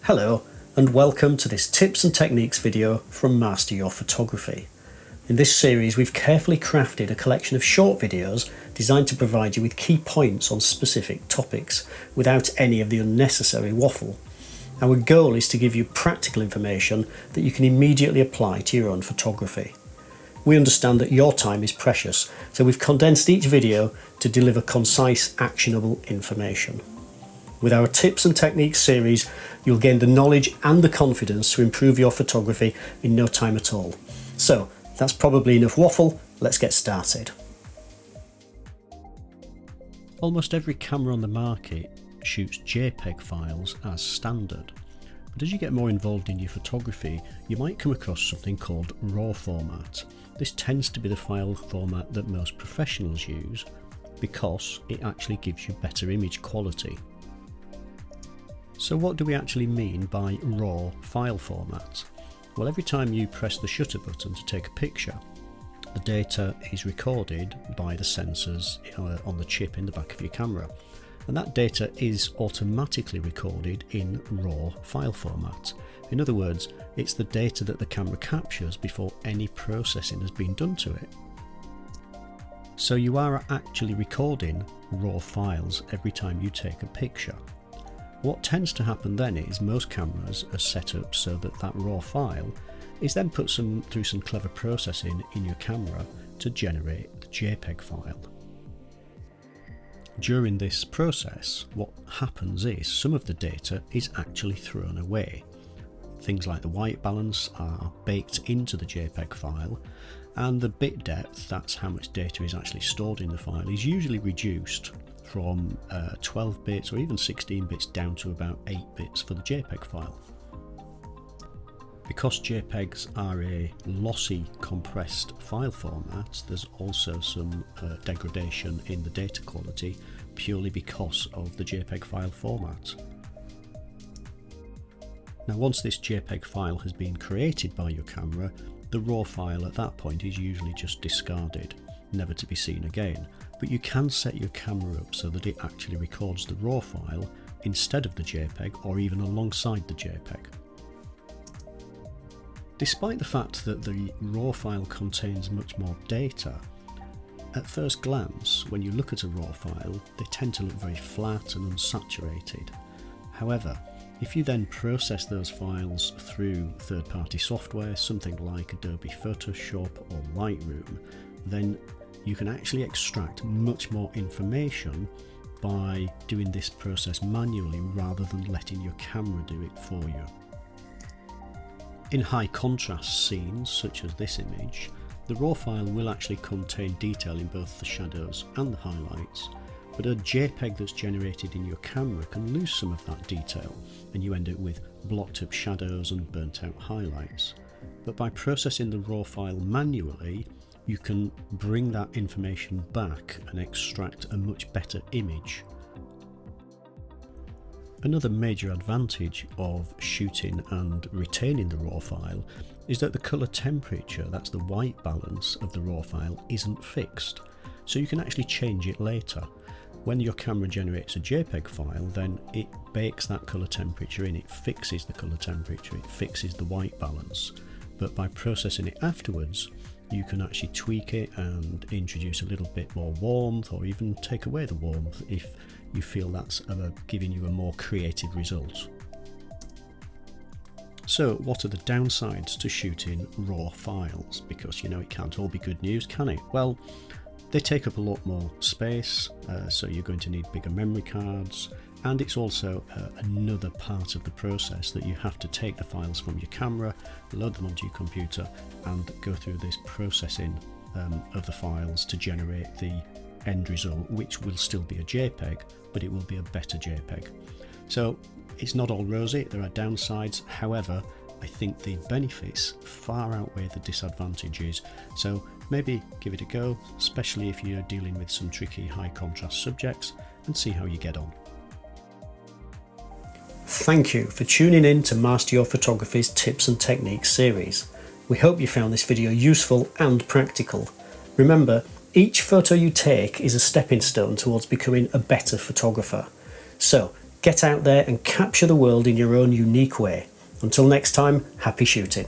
Hello and welcome to this tips and techniques video from Master Your Photography. In this series we've carefully crafted a collection of short videos designed to provide you with key points on specific topics without any of the unnecessary waffle. Our goal is to give you practical information that you can immediately apply to your own photography. We understand that your time is precious, so we've condensed each video to deliver concise, actionable information. With our tips and techniques series, you'll gain the knowledge and the confidence to improve your photography in no time at all. So, that's probably enough waffle, let's get started. Almost every camera on the market shoots JPEG files as standard. But as you get more involved in your photography, you might come across something called RAW format. This tends to be the file format that most professionals use because it actually gives you better image quality. So what do we actually mean by RAW file format? Well, every time you press the shutter button to take a picture, the data is recorded by the sensors on the chip in the back of your camera. And that data is automatically recorded in RAW file format. In other words, it's the data that the camera captures before any processing has been done to it. So you are actually recording RAW files every time you take a picture. What tends to happen then is most cameras are set up so that that RAW file is then put through some clever processing in your camera to generate the JPEG file. During this process, what happens is some of the data is actually thrown away. Things like the white balance are baked into the JPEG file, and the bit depth, that's how much data is actually stored in the file, is usually reduced from 12 bits or even 16 bits down to about 8 bits for the JPEG file. Because JPEGs are a lossy compressed file format, there's also some degradation in the data quality purely because of the JPEG file format. Now once this JPEG file has been created by your camera, the RAW file at that point is usually just discarded, never to be seen again. But you can set your camera up so that it actually records the RAW file instead of the JPEG or even alongside the JPEG. Despite the fact that the RAW file contains much more data, at first glance when you look at a RAW file they tend to look very flat and unsaturated. However, if you then process those files through third-party software, something like Adobe Photoshop or Lightroom, then you can actually extract much more information by doing this process manually rather than letting your camera do it for you. In high contrast scenes such as this image, the RAW file will actually contain detail in both the shadows and the highlights, but a JPEG that's generated in your camera can lose some of that detail and you end up with blocked up shadows and burnt out highlights. But by processing the RAW file manually, you can bring that information back and extract a much better image. Another major advantage of shooting and retaining the RAW file is that the colour temperature, that's the white balance of the RAW file, isn't fixed. So you can actually change it later. When your camera generates a JPEG file, then it bakes that colour temperature in, it fixes the colour temperature, it fixes the white balance. But by processing it afterwards, you can actually tweak it and introduce a little bit more warmth or even take away the warmth if you feel that's giving you a more creative result. So what are the downsides to shooting RAW files? Because it can't all be good news, can it? Well, they take up a lot more space, so you're going to need bigger memory cards, and it's also another part of the process that you have to take the files from your camera, load them onto your computer and go through this processing of the files to generate the end result, which will still be a JPEG, but it will be a better JPEG. So it's not all rosy, there are downsides. However, I think the benefits far outweigh the disadvantages, so maybe give it a go, especially if you're dealing with some tricky high contrast subjects, and see how you get on. Thank you for tuning in to Master Your Photography's Tips and Techniques series. We hope you found this video useful and practical. Remember, each photo you take is a stepping stone towards becoming a better photographer. So Get out there and capture the world in your own unique way. Until next time, happy shooting.